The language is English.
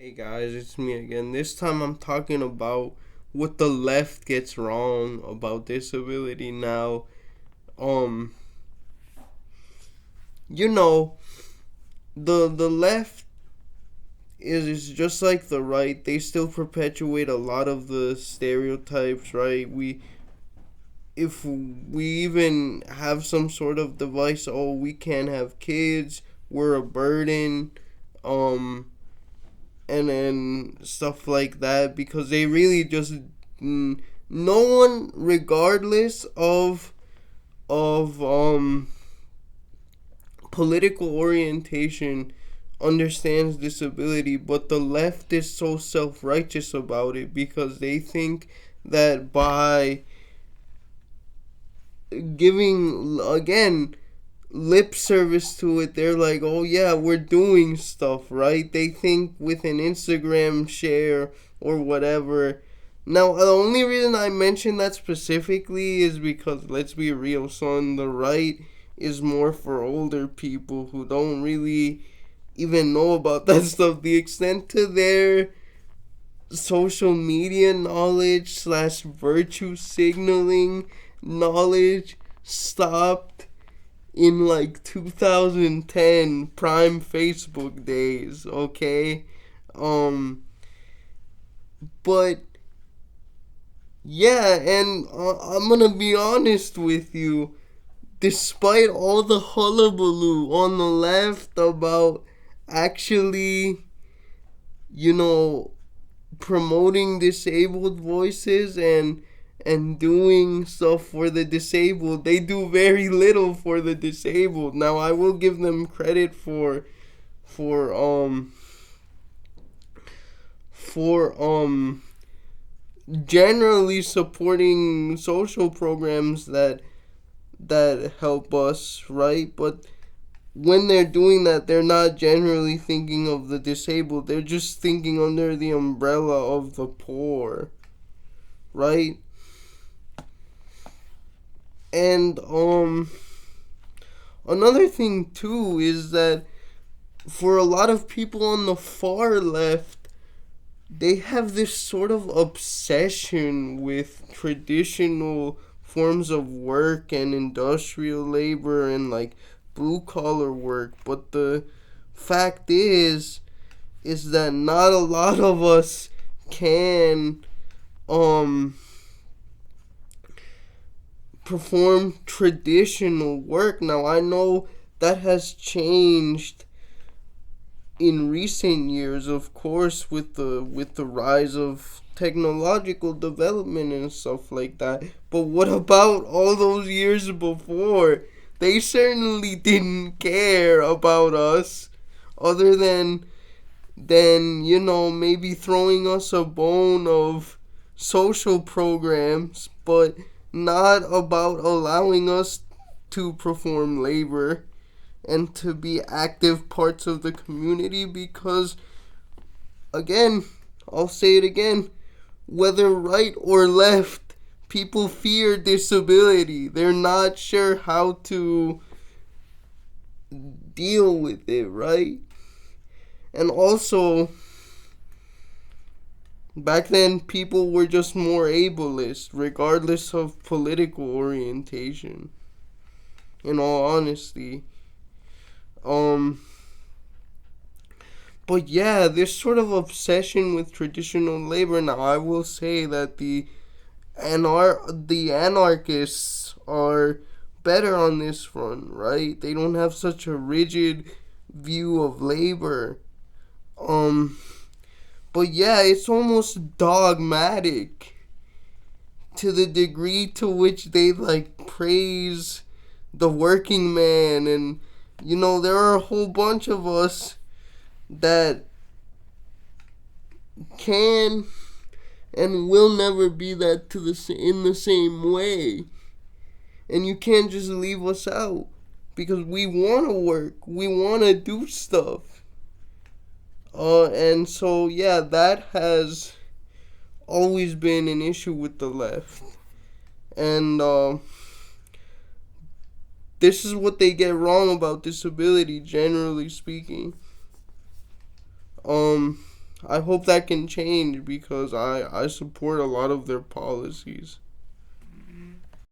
Hey guys, it's me again. This time I'm talking about what the left gets wrong about disability now. Um, you know, the left is just like the right. They still perpetuate a lot of the stereotypes, right? If we even have some sort of device, oh, we can't have kids, we're a burden. Um, and then stuff like that because they really just no one regardless of political orientation understands disability, but the left is so self-righteous about it because they think that by giving again lip service to it, they're like, oh yeah, we're doing stuff, right? They think with an Instagram share or whatever. Now, the only reason I mention that specifically is because, let's be real, son, the right is more for older people who don't really even know about that stuff. The extent to their social media knowledge slash virtue signaling knowledge stopped in like 2010 prime Facebook days, okay? Um but yeah, and I'm going to be honest with you, despite all the hullabaloo on the left about actually, you know, promoting disabled voices and doing stuff for the disabled, they do very little for the disabled. Now I will give them credit for for generally supporting social programs that help us, right? But when they're doing that, they're not generally thinking of the disabled. They're just thinking under the umbrella of the poor, right? And another thing too is that for a lot of people on the far left, they have this sort of obsession with traditional forms of work and industrial labor and like blue collar work, but the fact is that not a lot of us can um perform traditional work. Now I know that has changed in recent years, of course, with the rise of technological development and stuff like that. But what about all those years before? They certainly didn't care about us, other than maybe throwing us a bone of social programs, but not about allowing us to perform labor and to be active parts of the community because, again, I'll say it again, whether right or left, people fear disability. They're not sure how to deal with it, right? And also, back then, people were just more ableist, regardless of political orientation, in all honesty. Um, but yeah, this sort of obsession with traditional labor. Now, I will say that the anarchists are better on this front, right? They don't have such a rigid view of labor. Um, but yeah, it's almost dogmatic to the degree to which they like praise the working man, and there are a whole bunch of us that can and will never be that in the same way, and you can't just leave us out because we want to work, we want to do stuff. And so yeah, that has always been an issue with the left, and this is what they get wrong about disability, generally speaking. Um, I hope that can change because I support a lot of their policies.